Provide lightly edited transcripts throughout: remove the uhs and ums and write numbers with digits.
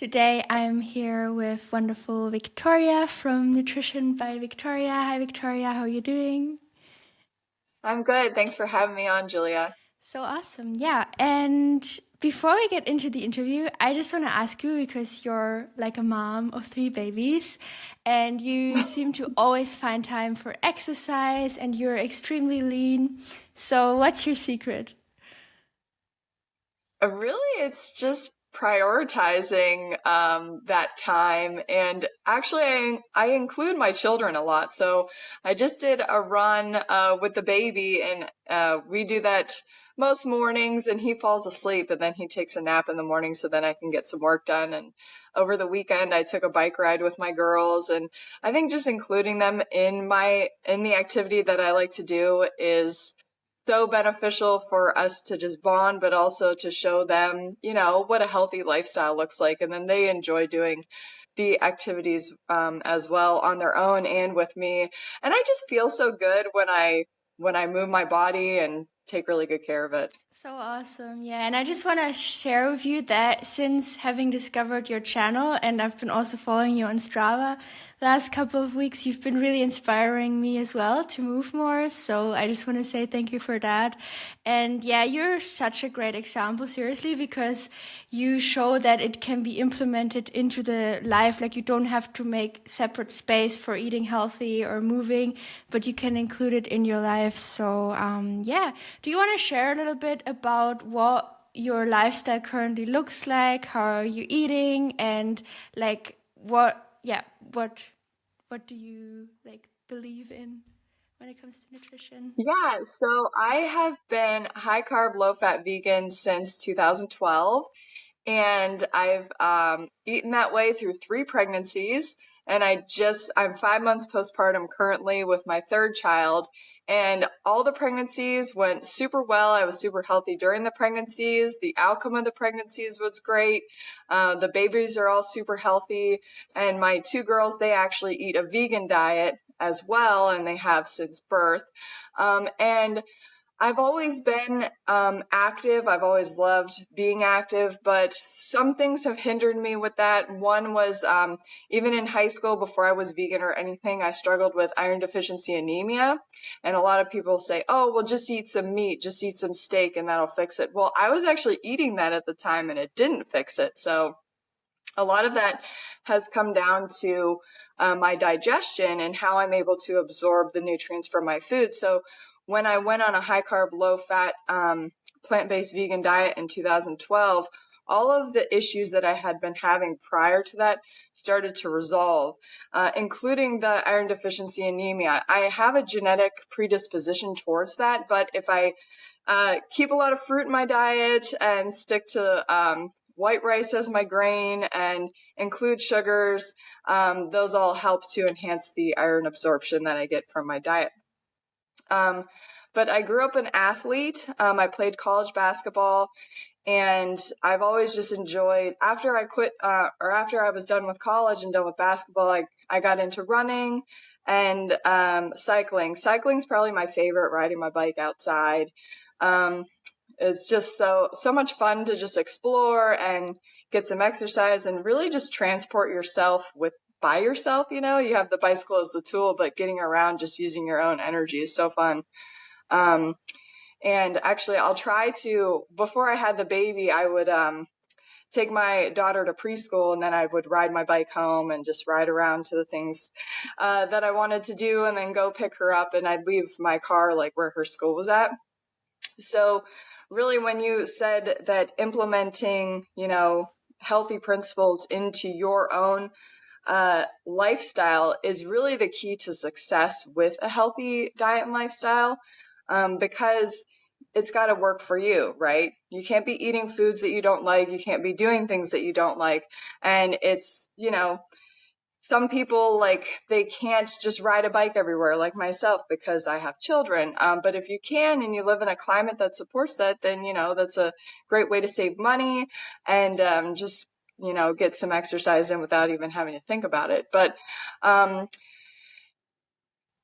Today I'm here with wonderful Victoria from Nutrition by Victoria. Hi Victoria, how are you doing? I'm good. Thanks for having me on, Julia. So awesome. Yeah. And before we get into the interview, I just want to ask you because you're like a mom of three babies and you seem to always find time for exercise and you're extremely lean. So, what's your secret? Really, it's just prioritizing that time. And actually, I include my children a lot. So I just did a run with the baby, and we do that most mornings, and he falls asleep, and then he takes a nap in the morning so then I can get some work done. And over the weekend, I took a bike ride with my girls, and I think just including them in the activity that I like to do is so beneficial for us to just bond, but also to show them, what a healthy lifestyle looks like. And then they enjoy doing the activities as well on their own and with me. And I just feel so good when I move my body and take really good care of it. So awesome. Yeah. And I just want to share with you that since having discovered your channel and I've been also following you on Strava last couple of weeks, you've been really inspiring me as well to move more. So I just want to say thank you for that. And yeah, you're such a great example, seriously, because you show that it can be implemented into the life. Like you don't have to make separate space for eating healthy or moving, but you can include it in your life. So yeah. Do you want to share a little bit about what your lifestyle currently looks like? How are you eating? And like what do you like believe in when it comes to nutrition? Yeah, so I have been high carb, low fat vegan since 2012. And I've eaten that way through three pregnancies. And I'm 5 months postpartum currently with my third child. And all the pregnancies went super well. I was super healthy during the pregnancies. The outcome of the pregnancies was great. The babies are all super healthy. And my two girls, they actually eat a vegan diet as well, and they have since birth. And I've always been active. I've always loved being active, but some things have hindered me with that. One was even in high school, before I was vegan or anything, I struggled with iron deficiency anemia. And a lot of people say, oh, well, just eat some meat, just eat some steak, and that'll fix it. Well, I was actually eating that at the time, and it didn't fix it. So a lot of that has come down to my digestion and how I'm able to absorb the nutrients from my food. So when I went on a high carb, low fat, plant-based vegan diet in 2012, all of the issues that I had been having prior to that started to resolve, including the iron deficiency anemia. I have a genetic predisposition towards that, but if I keep a lot of fruit in my diet and stick to white rice as my grain and include sugars, those all help to enhance the iron absorption that I get from my diet. Um, but I grew up an athlete. I played college basketball, and I've always just enjoyed, after I quit, or after I was done with college and done with basketball, I got into running and cycling. Cycling's probably my favorite, riding my bike outside. Um, it's just so much fun to just explore and get some exercise and really just transport yourself by yourself. You have the bicycle as the tool, but getting around just using your own energy is so fun. Um, and actually, I'll try to, before I had the baby, I would take my daughter to preschool, and then I would ride my bike home and just ride around to the things that I wanted to do, and then go pick her up, and I'd leave my car like where her school was at. So really, when you said that implementing, healthy principles into your own lifestyle is really the key to success with a healthy diet and lifestyle, because it's got to work for you, right? You can't be eating foods that you don't like. You can't be doing things that you don't like. And it's, some people, like, they can't just ride a bike everywhere like myself because I have children. But if you can and you live in a climate that supports that, then, that's a great way to save money and just, get some exercise in without even having to think about it. But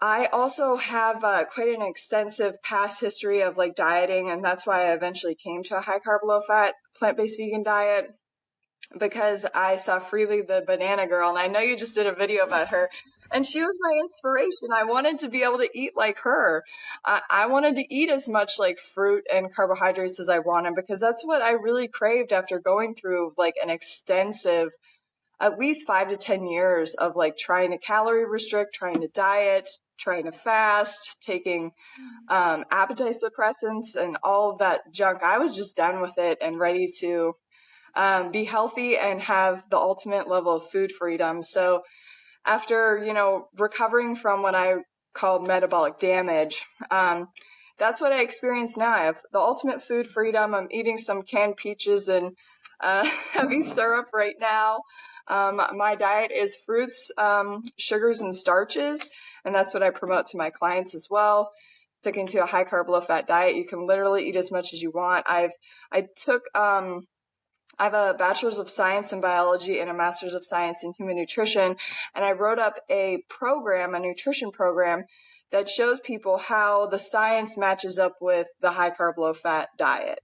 I also have quite an extensive past history of like dieting, and that's why I eventually came to a high carb, low fat, plant-based vegan diet. because I saw Freely the Banana Girl, and I know you just did a video about her, and she was my inspiration. I wanted to be able to eat like her. I wanted to eat as much like fruit and carbohydrates as I wanted, because that's what I really craved after going through like an extensive, at least 5 to 10 years of like trying to calorie restrict, trying to diet, trying to fast, taking appetite suppressants and all of that junk. I was just done with it and ready to be healthy and have the ultimate level of food freedom. So after, recovering from what I call metabolic damage, that's what I experience now. I have the ultimate food freedom. I'm eating some canned peaches and heavy syrup right now. My diet is fruits, sugars, and starches, and that's what I promote to my clients as well. Sticking to a high carb, low fat diet, you can literally eat as much as you want. I have a bachelor's of science in biology and a master's of science in human nutrition, and I wrote up a nutrition program that shows people how the science matches up with the high carb, low fat diet.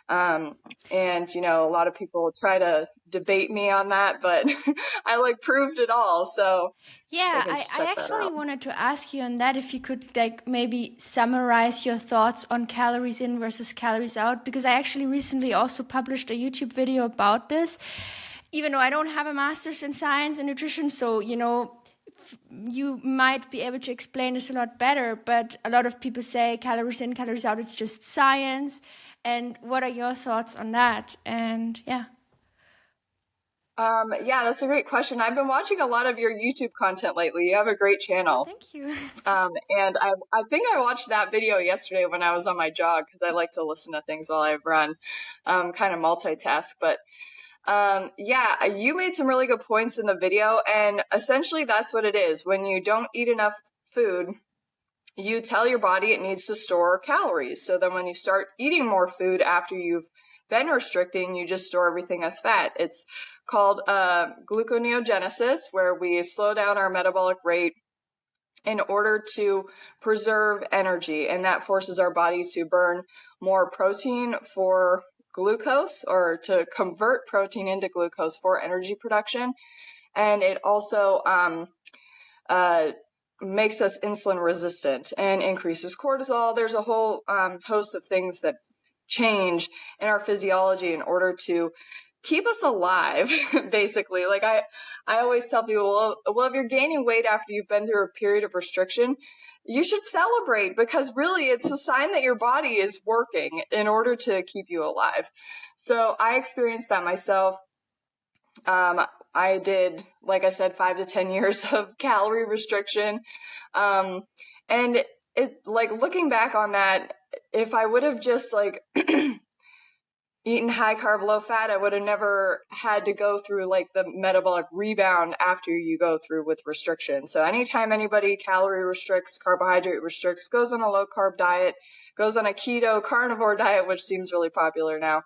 And a lot of people try to debate me on that, but I proved it all. So they Yeah, can I, just I check that actually out. wanted to ask you on that if you could maybe summarize your thoughts on calories in versus calories out, because I actually recently also published a YouTube video about this, even though I don't have a master's in science and nutrition, so you might be able to explain this a lot better, but a lot of people say calories in, calories out, it's just science. And what are your thoughts on that? And yeah. Yeah, that's a great question. I've been watching a lot of your YouTube content lately. You have a great Oh, channel. thank you. And I think I watched that video yesterday when I was on my jog, because I like to listen to things while I run, kind of multitask. But yeah, you made some really good points in the video, and essentially that's what it is. When you don't eat enough food, you tell your body it needs to store calories. So then when you start eating more food after you've been restricting, you just store everything as fat. It's called gluconeogenesis, where we slow down our metabolic rate in order to preserve energy, and that forces our body to burn more protein for glucose, or to convert protein into glucose for energy production. And it also uh, makes us insulin resistant and increases cortisol. There's a whole host of things that change in our physiology in order to keep us alive, basically. I always tell people, well, if you're gaining weight after you've been through a period of restriction, you should celebrate, because really it's a sign that your body is working in order to keep you alive. So I experienced that myself. I did, like I said, 5 to 10 years of calorie restriction. And looking back on that, if I would have just eaten high carb, low fat, I would have never had to go through the metabolic rebound after you go through with restriction. So anytime anybody calorie restricts, carbohydrate restricts, goes on a low carb diet, goes on a keto carnivore diet, which seems really popular now,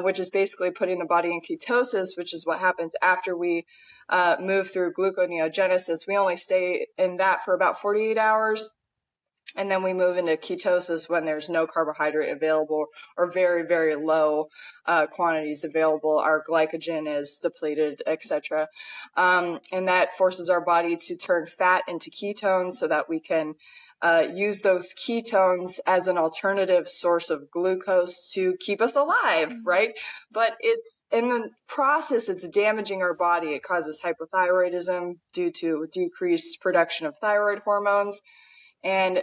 which is basically putting the body in ketosis, which is what happens after we move through gluconeogenesis. We only stay in that for about 48 hours. And then we move into ketosis when there's no carbohydrate available, or very, very low quantities available. Our glycogen is depleted, etc. And that forces our body to turn fat into ketones so that we can use those ketones as an alternative source of glucose to keep us alive, right? But in the process, it's damaging our body. It causes hypothyroidism due to decreased production of thyroid hormones. And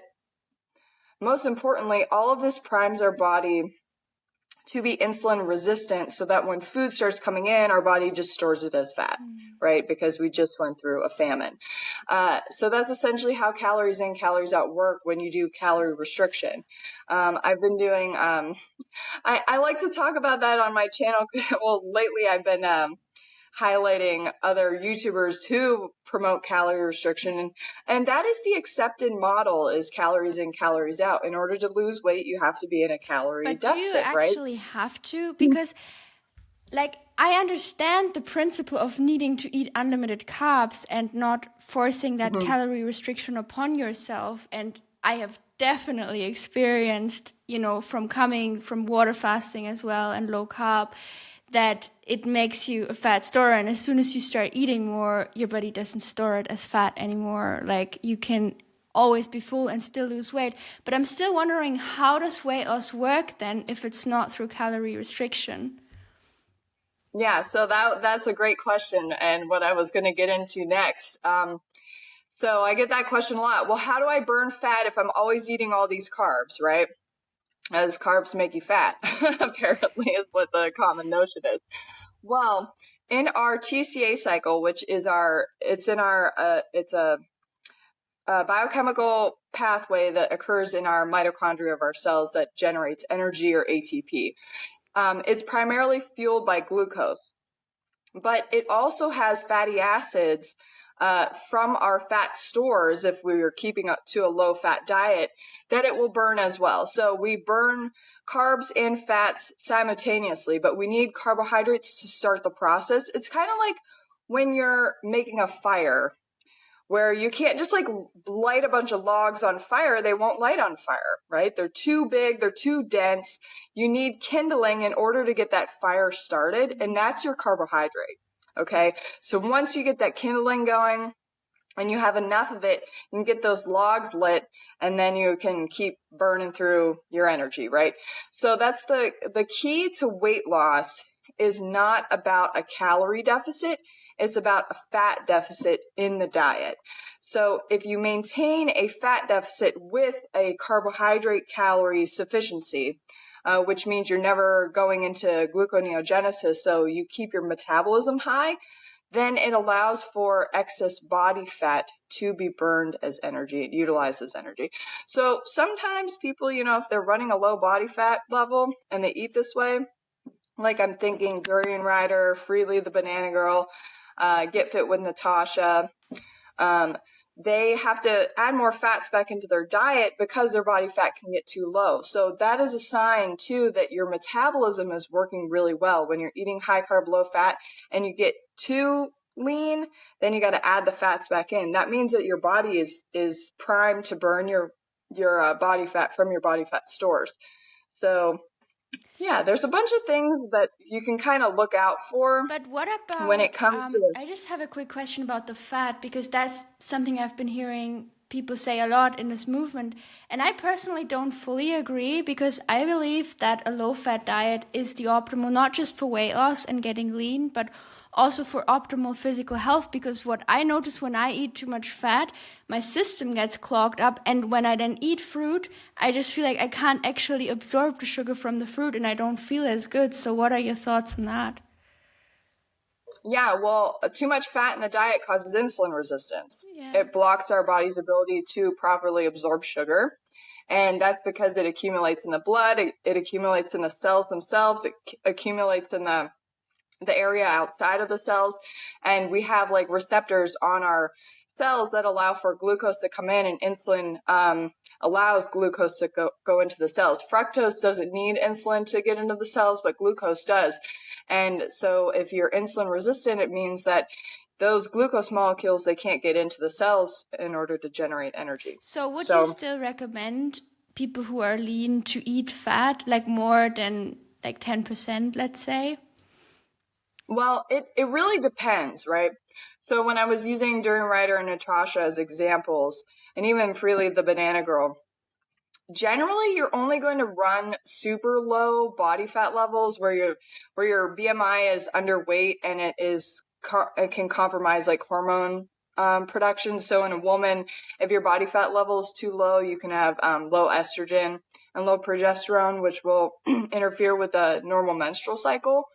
most importantly, all of this primes our body to be insulin resistant, so that when food starts coming in, our body just stores it as fat, right? Because we just went through a famine. So that's essentially how calories in, calories out work when you do calorie restriction. I've been doing, I like to talk about that on my channel. Well, lately I've been highlighting other YouTubers who promote calorie restriction. And that is the accepted model, is calories in, calories out. In order to lose weight, you have to be in a calorie But do you deficit, right? actually have to? Because I understand the principle of needing to eat unlimited carbs and not forcing that calorie restriction upon yourself. And I have definitely experienced, from coming from water fasting as well and low carb, that it makes you a fat storer. And as soon as you start eating more, your body doesn't store it as fat anymore. Like you can always be full and still lose weight. But I'm still wondering, how does weight loss work then if it's not through calorie restriction? Yeah, so that's a great question, and what I was going to get into next. So I get that question a lot. Well, how do I burn fat if I'm always eating all these carbs, right? As carbs make you fat, apparently, is what the common notion is. Well, in our TCA cycle, which is it's a biochemical pathway that occurs in our mitochondria of our cells that generates energy, or ATP. It's primarily fueled by glucose, but it also has fatty acids from our fat stores, if we were keeping up to a low fat diet, that it will burn as well. So we burn carbs and fats simultaneously, but we need carbohydrates to start the process. It's kind of like when you're making a fire, where you can't just like light a bunch of logs on fire. They won't light on fire, right? They're too big, they're too dense. You need kindling in order to get that fire started, and that's your carbohydrate. Okay, so once you get that kindling going and you have enough of it, you can get those logs lit, and then you can keep burning through your energy, right? So that's the key to weight loss, is not about a calorie deficit. It's about a fat deficit in the diet. So if you maintain a fat deficit with a carbohydrate calorie sufficiency, which means you're never going into gluconeogenesis, so you keep your metabolism high, then it allows for excess body fat to be burned as energy. It utilizes energy. So sometimes people, if they're running a low body fat level and they eat this way, like I'm thinking Durian Rider, Freely the Banana Girl, Get Fit with Natasha, they have to add more fats back into their diet because their body fat can get too low. So that is a sign too that your metabolism is working really well. When you're eating high carb, low fat, and you get too lean, then you got to add the fats back in. That means that your body is primed to burn your body fat from your body fat stores. So yeah, there's a bunch of things that you can kind of look out for. But what When it about, comes to I just have a quick question about the fat, because that's something I've been hearing people say a lot in this movement. And I personally don't fully agree, because I believe that a low fat diet is the optimal, not just for weight loss and getting lean, but also for optimal physical health. Because what I notice when I eat too much fat, my system gets clogged up. And when I then eat fruit, I just feel like I can't actually absorb the sugar from the fruit and I don't feel as good. So, what are your thoughts on that? Yeah, well, too much fat in the diet causes insulin resistance. Yeah. It blocks our body's ability to properly absorb sugar. And that's because it accumulates in the blood, it accumulates in the cells themselves, it accumulates in the area outside of the cells. And we have like receptors on our cells that allow for glucose to come in, and insulin allows glucose to go into the cells. Fructose doesn't need insulin to get into the cells, but glucose does. And so if you're insulin resistant, it means that those glucose molecules, they can't get into the cells in order to generate energy. So, would you still recommend people who are lean to eat fat, like more than like 10%, let's say? Well, it really depends, right? So when I was using Durian Rider and Natasha as examples, and even Freely the Banana Girl, generally you're only going to run super low body fat levels where your BMI is underweight, and it can compromise like hormone production. So in a woman, if your body fat level is too low, you can have low estrogen and low progesterone, which will interfere with the normal menstrual cycle.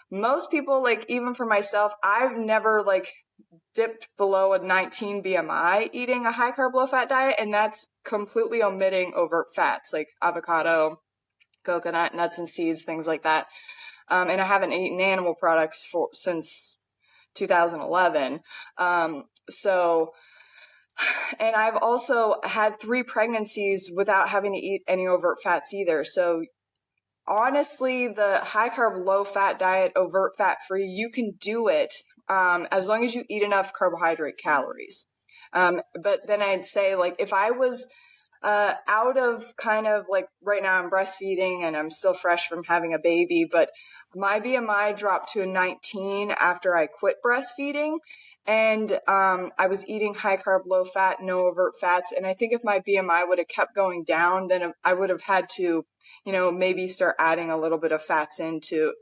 Most people, like even for myself, I've never like dipped below a 19 BMI eating a high carb, low fat diet, and that's completely omitting overt fats like avocado, coconut, nuts and seeds, things like that. And I haven't eaten animal products since 2011. And I've also had 3 pregnancies without having to eat any overt fats either. So honestly, the high carb, low fat diet, overt fat free, you can do it as long as you eat enough carbohydrate calories. But then I'd say, like, if I was out of kind of like right now I'm breastfeeding and I'm still fresh from having a baby, but My BMI dropped to a 19 after I quit breastfeeding. And I was eating high carb, low fat, no overt fats. And I think if my BMI would have kept going down, then I would have had to, maybe start adding a little bit of fats in to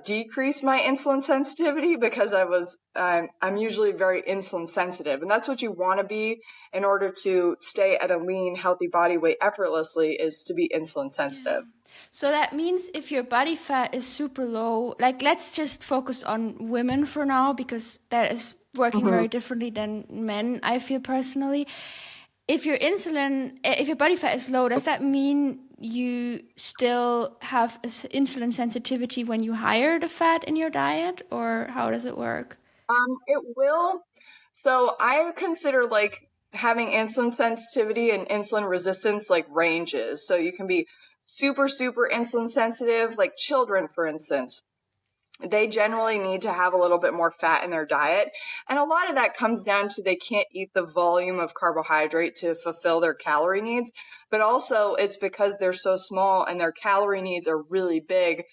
decrease my insulin sensitivity, because I'm usually very insulin sensitive, and that's what you want to be in order to stay at a lean, healthy body weight effortlessly, is to be insulin sensitive. So that means if your body fat is super low, like let's just focus on women for now because that is working Mm-hmm. very differently than men, I feel personally. If your body fat is low, does that mean you still have insulin sensitivity when you higher the fat in your diet, or how does it work? It will. So I consider like having insulin sensitivity and insulin resistance like ranges. So you can be super, super insulin sensitive, like children, for instance. They generally need to have a little bit more fat in their diet. And a lot of that comes down to they can't eat the volume of carbohydrate to fulfill their calorie needs. But also it's because they're so small and their calorie needs are really big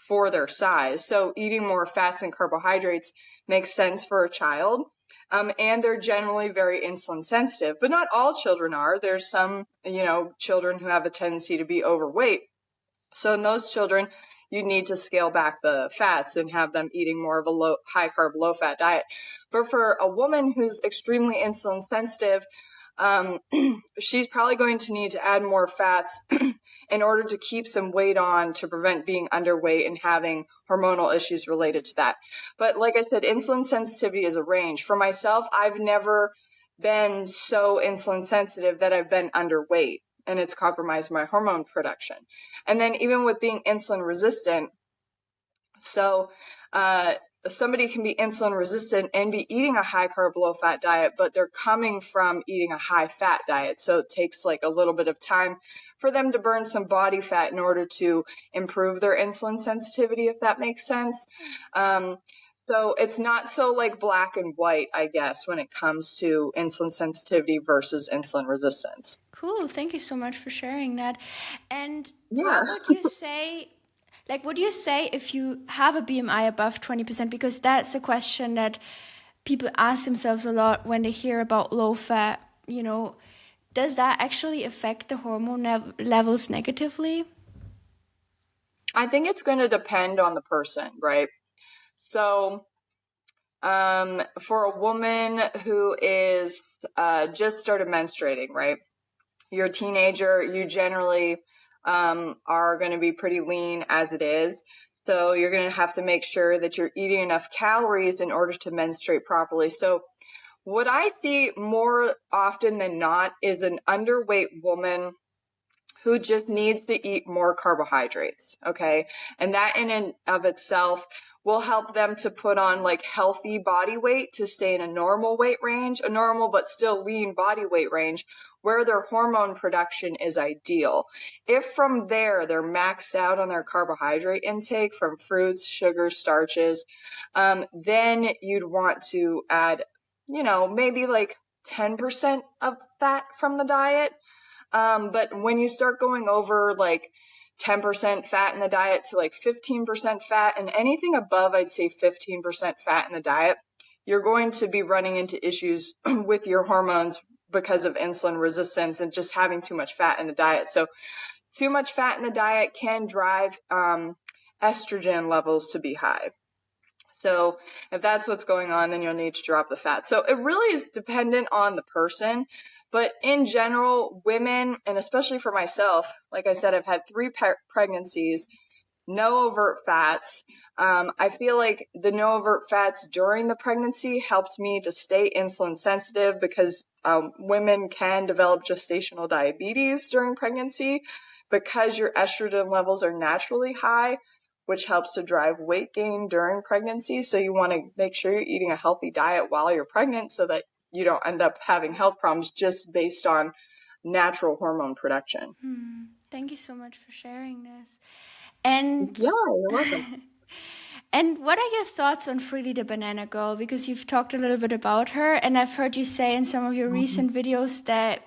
for their size. So eating more fats and carbohydrates makes sense for a child. And they're generally very insulin sensitive, but not all children are. There's some, children who have a tendency to be overweight. So in those children, you need to scale back the fats and have them eating more of a high carb, low fat diet. But for a woman who's extremely insulin sensitive, she's probably going to need to add more fats in order to keep some weight on to prevent being underweight and having hormonal issues related to that. But like I said, insulin sensitivity is a range. For myself, I've never been so insulin sensitive that I've been underweight, and it's compromised my hormone production. And then even with being insulin resistant, so somebody can be insulin resistant and be eating a high carb, low fat diet, but they're coming from eating a high fat diet. So it takes like a little bit of time for them to burn some body fat in order to improve their insulin sensitivity, if that makes sense. So it's not so like black and white, I guess, when it comes to insulin sensitivity versus insulin resistance. Cool. Thank you so much for sharing that. And Yeah. what would you say, like, what do you say if you have a BMI above 20%? Because that's a question that people ask themselves a lot when they hear about low fat. Does that actually affect the hormone levels negatively? I think it's going to depend on the person, right? So, for a woman who is just started menstruating, right? You're a teenager, you generally are going to be pretty lean as it is. So you're going to have to make sure that you're eating enough calories in order to menstruate properly. So what I see more often than not is an underweight woman who just needs to eat more carbohydrates, okay? And that in and of itself will help them to put on like healthy body weight to stay in a normal weight range, a normal but still lean body weight range where their hormone production is ideal. If from there they're maxed out on their carbohydrate intake from fruits, sugars, starches, then you'd want to add, maybe like 10% of fat from the diet. But when you start going over like 10% fat in the diet to like 15% fat, and anything above, I'd say 15% fat in the diet, you're going to be running into issues with your hormones because of insulin resistance and just having too much fat in the diet. So too much fat in the diet can drive estrogen levels to be high. So if that's what's going on, then you'll need to drop the fat. So it really is dependent on the person. But in general, women, and especially for myself, like I said, I've had 3 pregnancies, no overt fats. I feel like the no overt fats during the pregnancy helped me to stay insulin sensitive because women can develop gestational diabetes during pregnancy because your estrogen levels are naturally high, which helps to drive weight gain during pregnancy. So you want to make sure you're eating a healthy diet while you're pregnant so that you don't end up having health problems just based on natural hormone production. Thank you so much for sharing this. And Yeah, you're welcome. and what are your thoughts on Freely the Banana Girl? Because you've talked a little bit about her, and I've heard you say in some of your recent videos that.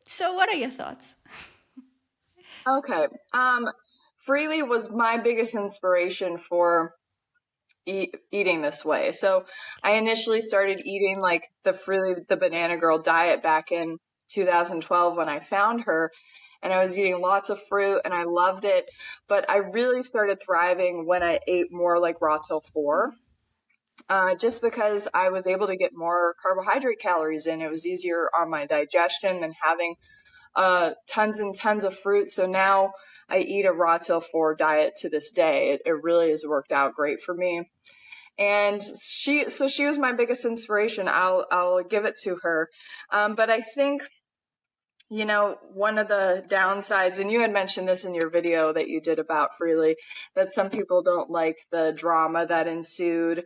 So, what are your thoughts? Okay. Freely was my biggest inspiration for eating this way. So I initially started eating like the Freely the Banana Girl diet back in 2012 when I found her, and I was eating lots of fruit and I loved it. But I really started thriving when I ate more like raw till 4. Just because I was able to get more carbohydrate calories in. It was easier on my digestion than having tons and tons of fruit. So now I eat a raw till 4 diet to this day. It really has worked out great for me. And she was my biggest inspiration. I'll give it to her. But I think, one of the downsides, and you had mentioned this in your video that you did about Freely, that some people don't like the drama that ensued.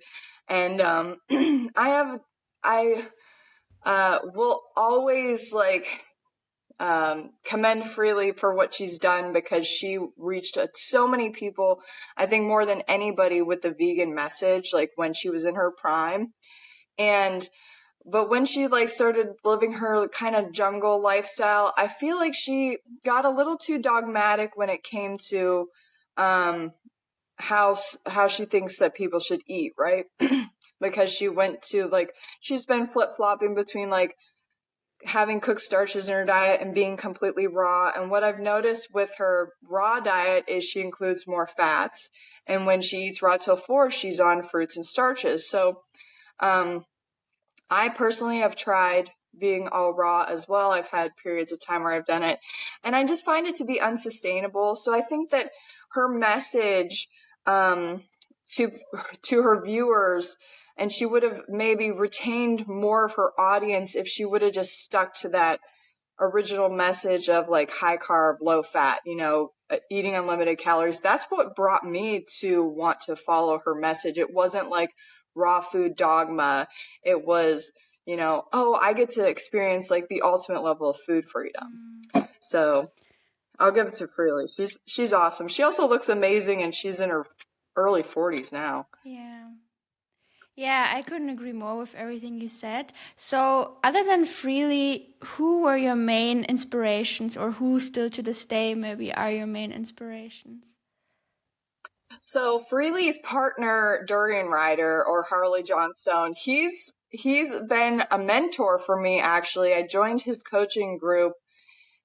And I will always commend Freely for what she's done, because she reached so many people, I think more than anybody, with the vegan message, like when she was in her prime. But when she started living her kind of jungle lifestyle, I feel like she got a little too dogmatic when it came to how she thinks that people should eat, right? Because she's been flip-flopping between having cooked starches in her diet and being completely raw. And what I've noticed with her raw diet is she includes more fats. And when she eats raw till 4, she's on fruits and starches. So I personally have tried being all raw as well. I've had periods of time where I've done it, and I just find it to be unsustainable. So I think that her message to her viewers, and she would have maybe retained more of her audience if she would have just stuck to that original message of high carb, low fat, eating unlimited calories. That's what brought me to want to follow her message. It wasn't raw food dogma. It was, I get to experience the ultimate level of food freedom. So I'll give it to Freely. She's awesome. She also looks amazing, and she's in her early 40s now. Yeah. Yeah, I couldn't agree more with everything you said. So, other than Freely, who were your main inspirations, or who still to this day maybe are your main inspirations? So Freely's partner, Durian Rider, or Harley Johnstone, he's been a mentor for me, actually. I joined his coaching group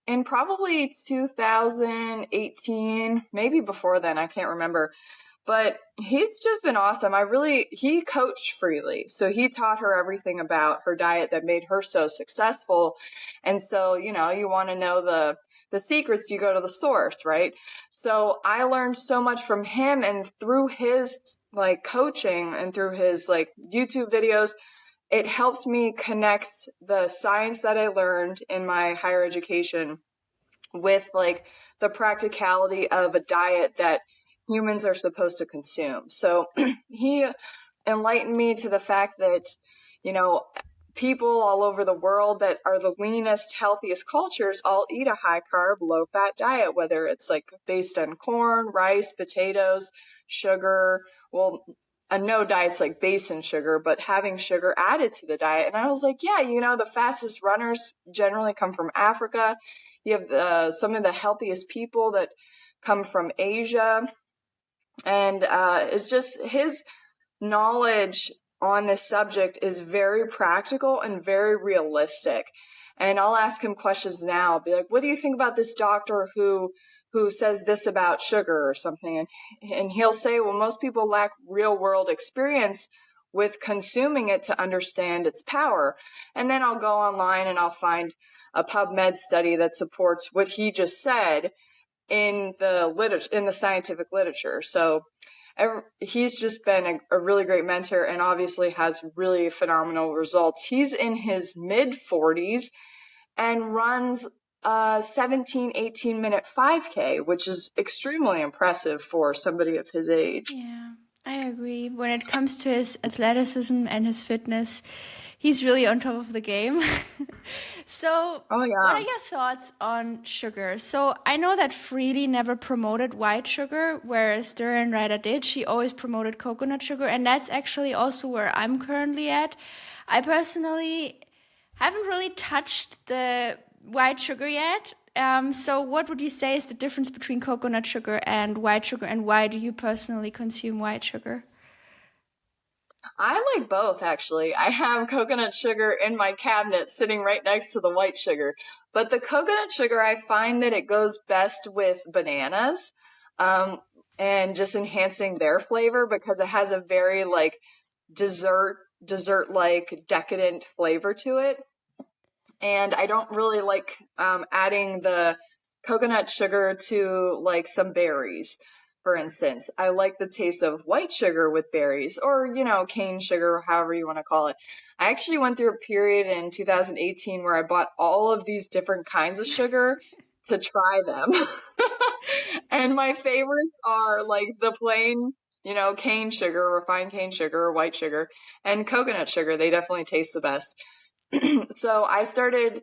in probably 2018, maybe before then, I can't remember. But he's just been awesome. He coached Freely. So he taught her everything about her diet that made her so successful. And so, you want to know the secrets, you go to the source, right? So I learned so much from him, and through his coaching and through his YouTube videos, it helped me connect the science that I learned in my higher education with the practicality of a diet that humans are supposed to consume. So he enlightened me to the fact that, people all over the world that are the leanest, healthiest cultures all eat a high carb, low fat diet, whether it's based on corn, rice, potatoes, sugar. Well, no diet's based in sugar, but having sugar added to the diet. And I was like, yeah, the fastest runners generally come from Africa. You have some of the healthiest people that come from Asia. And it's just his knowledge on this subject is very practical and very realistic. And I'll ask him questions now. I'll be like, what do you think about this doctor who says this about sugar or something? And he'll say, well, most people lack real world experience with consuming it to understand its power. And then I'll go online and I'll find a PubMed study that supports what he just said in the scientific literature. So he's just been a really great mentor, and obviously has really phenomenal results. He's in his mid 40s and runs a 18 minute 5K, which is extremely impressive for somebody of his age. Yeah, I agree. When it comes to his athleticism and his fitness, he's really on top of the game. So, Oh, yeah. What are your thoughts on sugar? So, I know that Freely never promoted white sugar, whereas Durian Rider did. She always promoted coconut sugar, and that's actually also where I'm currently at. I personally haven't really touched the white sugar yet, So what would you say is the difference between coconut sugar and white sugar, and why do you personally consume white sugar? I like both, actually. I have coconut sugar in my cabinet sitting right next to the white sugar. But the coconut sugar, I find that it goes best with bananas, um, and just enhancing their flavor because it has a very like dessert like decadent flavor to it. And I don't really like adding the coconut sugar to like some berries, for instance. I like the taste of white sugar with berries, or cane sugar, however you want to call it. I actually went through a period in 2018 where I bought all of these different kinds of sugar to try them. And my favorites are like the plain, cane sugar, refined cane sugar, or white sugar, and coconut sugar. They definitely taste the best. So I started,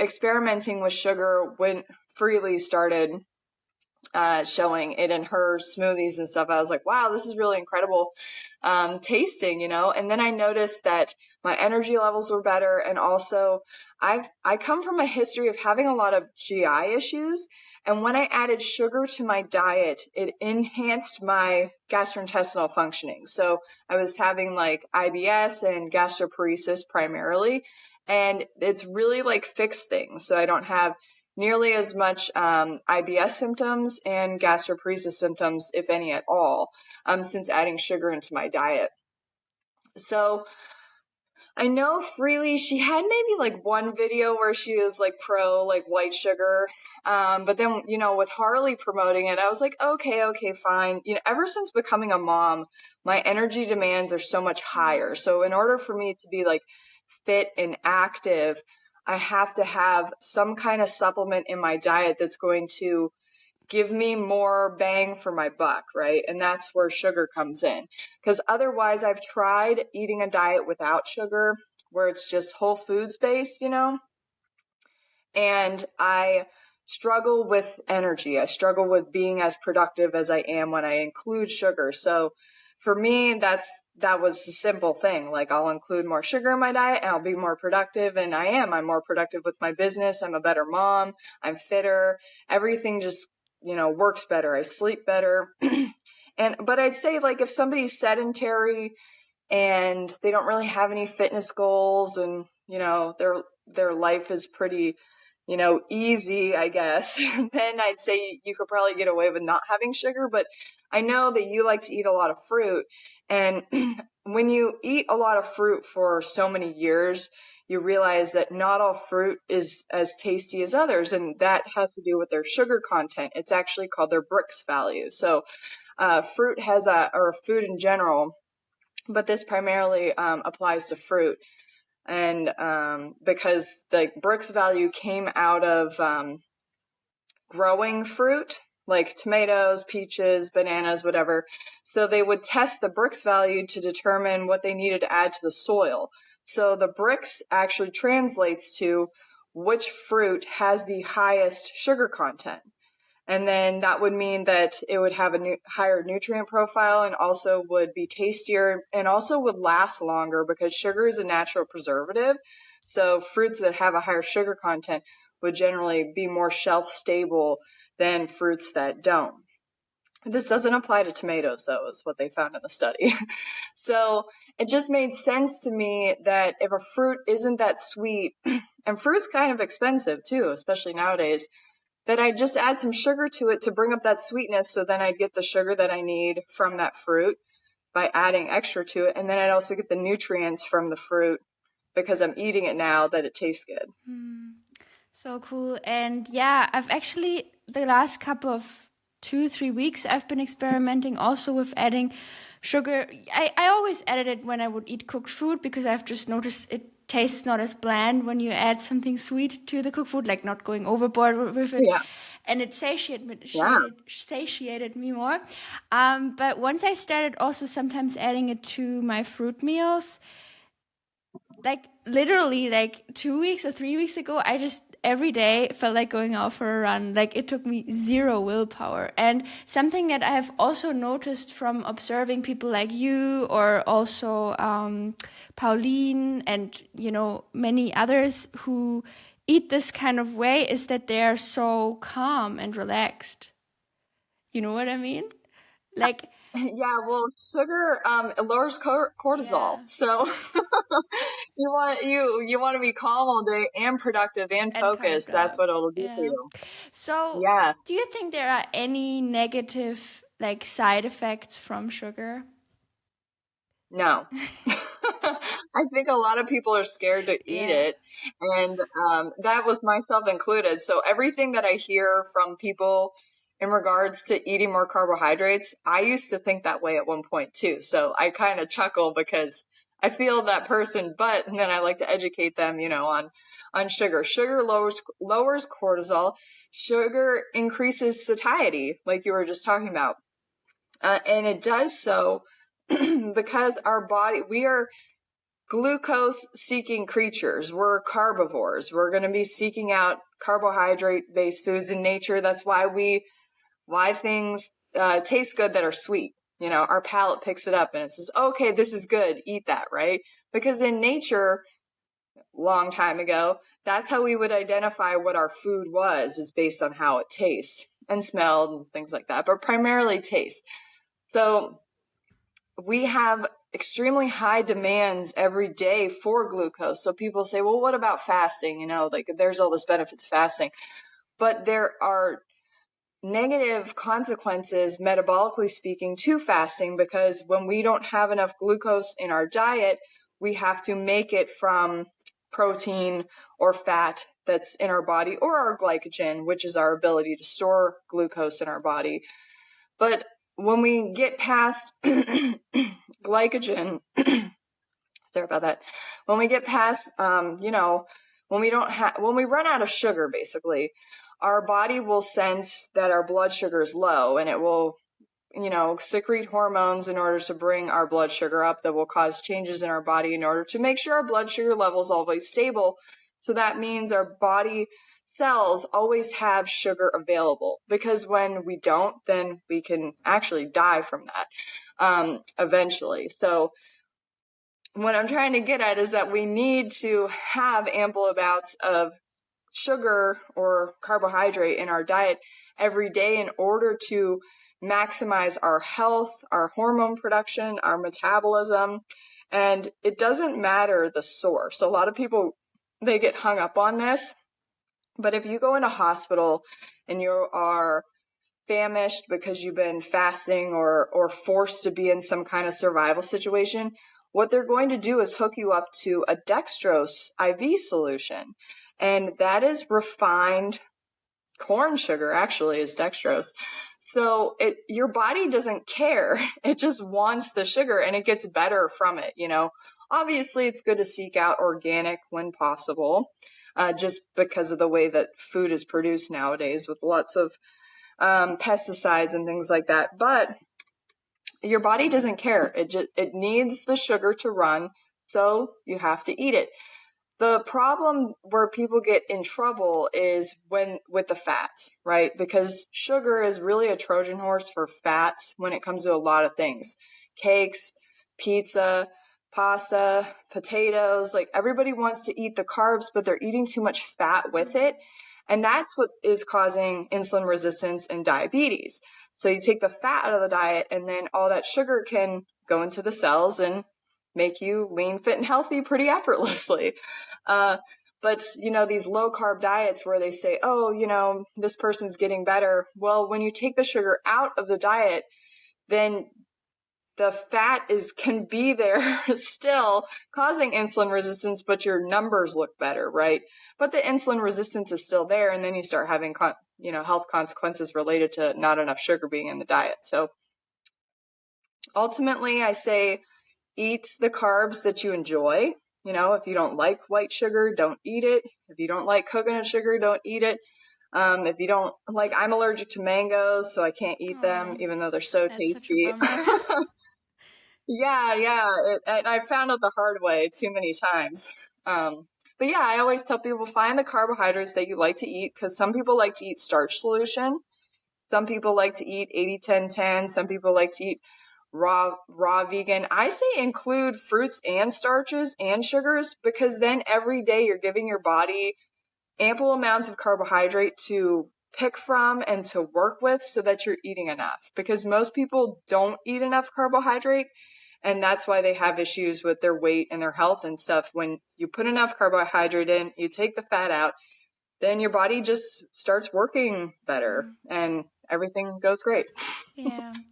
experimenting with sugar when Freely started showing it in her smoothies and stuff. I was like, wow, this is really incredible tasting, And then I noticed that my energy levels were better, and also I come from a history of having a lot of GI issues. And when I added sugar to my diet, it enhanced my gastrointestinal functioning. So I was having like IBS and gastroparesis primarily, and it's really like fixed things. So I don't have nearly as much IBS symptoms and gastroparesis symptoms, if any at all, since adding sugar into my diet. So I know Freely, she had maybe like one video where she was like pro like white sugar. But then, with Harley promoting it, I was like, okay, fine. Ever since becoming a mom, my energy demands are so much higher. So in order for me to be like fit and active, I have to have some kind of supplement in my diet that's going to give me more bang for my buck, right? And that's where sugar comes in. Because otherwise, I've tried eating a diet without sugar where it's just whole foods based, and I struggle with energy. I struggle with being as productive as I am when I include sugar. So for me, that was a simple thing. Like, I'll include more sugar in my diet and I'll be more productive. And I'm more productive with my business. I'm a better mom. I'm fitter. Everything just, works better. I sleep better. But I'd say, like, if somebody's sedentary and they don't really have any fitness goals, and, their life is pretty, easy, I guess, then I'd say you could probably get away with not having sugar. But I know that you like to eat a lot of fruit. And when you eat a lot of fruit for so many years, you realize that not all fruit is as tasty as others. And that has to do with their sugar content. It's actually called their Brix value. So fruit or food in general, but this primarily applies to fruit. And because the Brix value came out of growing fruit, like tomatoes, peaches, bananas, whatever. So they would test the Brix value to determine what they needed to add to the soil. So the Brix actually translates to which fruit has the highest sugar content. And then that would mean that it would have a higher nutrient profile, and also would be tastier, and also would last longer because sugar is a natural preservative. So fruits that have a higher sugar content would generally be more shelf stable than fruits that don't. This doesn't apply to tomatoes, though, is what they found in the study. So it just made sense to me that if a fruit isn't that sweet, and fruit's kind of expensive too, especially nowadays, that I just add some sugar to it to bring up that sweetness, so then I'd get the sugar that I need from that fruit by adding extra to it. And then I'd also get the nutrients from the fruit because I'm eating it now that it tastes good. So cool. And yeah, I've actually, the last couple of 2, 3 weeks, I've been experimenting also with adding sugar. I always added it when I would eat cooked food, because I've just noticed it tastes not as bland when you add something sweet to the cooked food, like not going overboard with it. Yeah. And it satiated me, Yeah. satiated me more. But once I started also sometimes adding it to my fruit meals, like literally like 2 weeks or 3 weeks ago, I just every day felt like going out for a run. Like, it took me zero willpower. And something that I have also noticed from observing people like you, or also Pauline, and many others who eat this kind of way is that they're so calm and relaxed. You know what I mean? Like, Yeah, well, sugar it lowers cortisol. yeah, So you want to be calm all day and productive and and focused. carved That's up. what it'll do for Yeah. you. So, Yeah. do you think there are any negative like side effects from sugar? No. I think a lot of people are scared to eat Yeah. it, and that was myself included. So everything that I hear from people in regards to eating more carbohydrates, I used to think that way at one point too. So I kind of chuckle because I feel that person, but and then I like to educate them, on sugar. Sugar lowers cortisol. Sugar increases satiety, like you were just talking about. And it does so because our body, we are glucose seeking creatures. We're carnivores. We're going to be seeking out carbohydrate based foods in nature. That's why things taste good that are sweet. Our palate picks it up and it says, okay, this is good. Eat that, right? Because in nature, long time ago, that's how we would identify what our food was, is based on how it tastes and smelled and things like that, but primarily taste. So we have extremely high demands every day for glucose. So people say, well, what about fasting? Like there's all this benefit to fasting, but there are negative consequences, metabolically speaking, to fasting, because when we don't have enough glucose in our diet, we have to make it from protein or fat that's in our body, or our glycogen, which is our ability to store glucose in our body. But when we get past glycogen, sorry about that. When we get past, when we run out of sugar, basically, our body will sense that our blood sugar is low, and it will, secrete hormones in order to bring our blood sugar up that will cause changes in our body in order to make sure our blood sugar level is always stable. So that means our body cells always have sugar available, because when we don't, then we can actually die from that eventually. So what I'm trying to get at is that we need to have ample amounts of sugar or carbohydrate in our diet every day in order to maximize our health, our hormone production, our metabolism. And it doesn't matter the source. A lot of people, they get hung up on this. But if you go into hospital and you are famished because you've been fasting or forced to be in some kind of survival situation, what they're going to do is hook you up to a dextrose IV solution. And that is refined corn sugar, actually, is dextrose. So your body doesn't care. It just wants the sugar and it gets better from it, Obviously, it's good to seek out organic when possible, just because of the way that food is produced nowadays with lots of pesticides and things like that. But your body doesn't care. It needs the sugar to run, so you have to eat it. The problem where people get in trouble is with the fats, right? Because sugar is really a Trojan horse for fats when it comes to a lot of things. Cakes, pizza, pasta, potatoes, like everybody wants to eat the carbs, but they're eating too much fat with it. And that's what is causing insulin resistance and diabetes. So you take the fat out of the diet, and then all that sugar can go into the cells and make you lean, fit, and healthy pretty effortlessly. But, these low carb diets where they say, oh, this person's getting better. Well, when you take the sugar out of the diet, then the fat can be there still causing insulin resistance, but your numbers look better, right? But the insulin resistance is still there. And then you start having, health consequences related to not enough sugar being in the diet. So ultimately, I say eat the carbs that you enjoy. If you don't like white sugar, don't eat it. If you don't like coconut sugar, don't eat it. If you don't like, I'm allergic to mangoes, so I can't eat them, Oh, even though they're so that's such a tasty. bummer. Yeah. I found out the hard way too many times. But yeah, I always tell people, find the carbohydrates that you like to eat, because some people like to eat starch solution. Some people like to eat 80-10-10. Some people like to eat raw vegan. I say include fruits and starches and sugars, because then every day you're giving your body ample amounts of carbohydrate to pick from and to work with so that you're eating enough, because most people don't eat enough carbohydrate, and that's why they have issues with their weight and their health and stuff. When you put enough carbohydrate in, you take the fat out, then your body just starts working better and everything goes great. Yeah.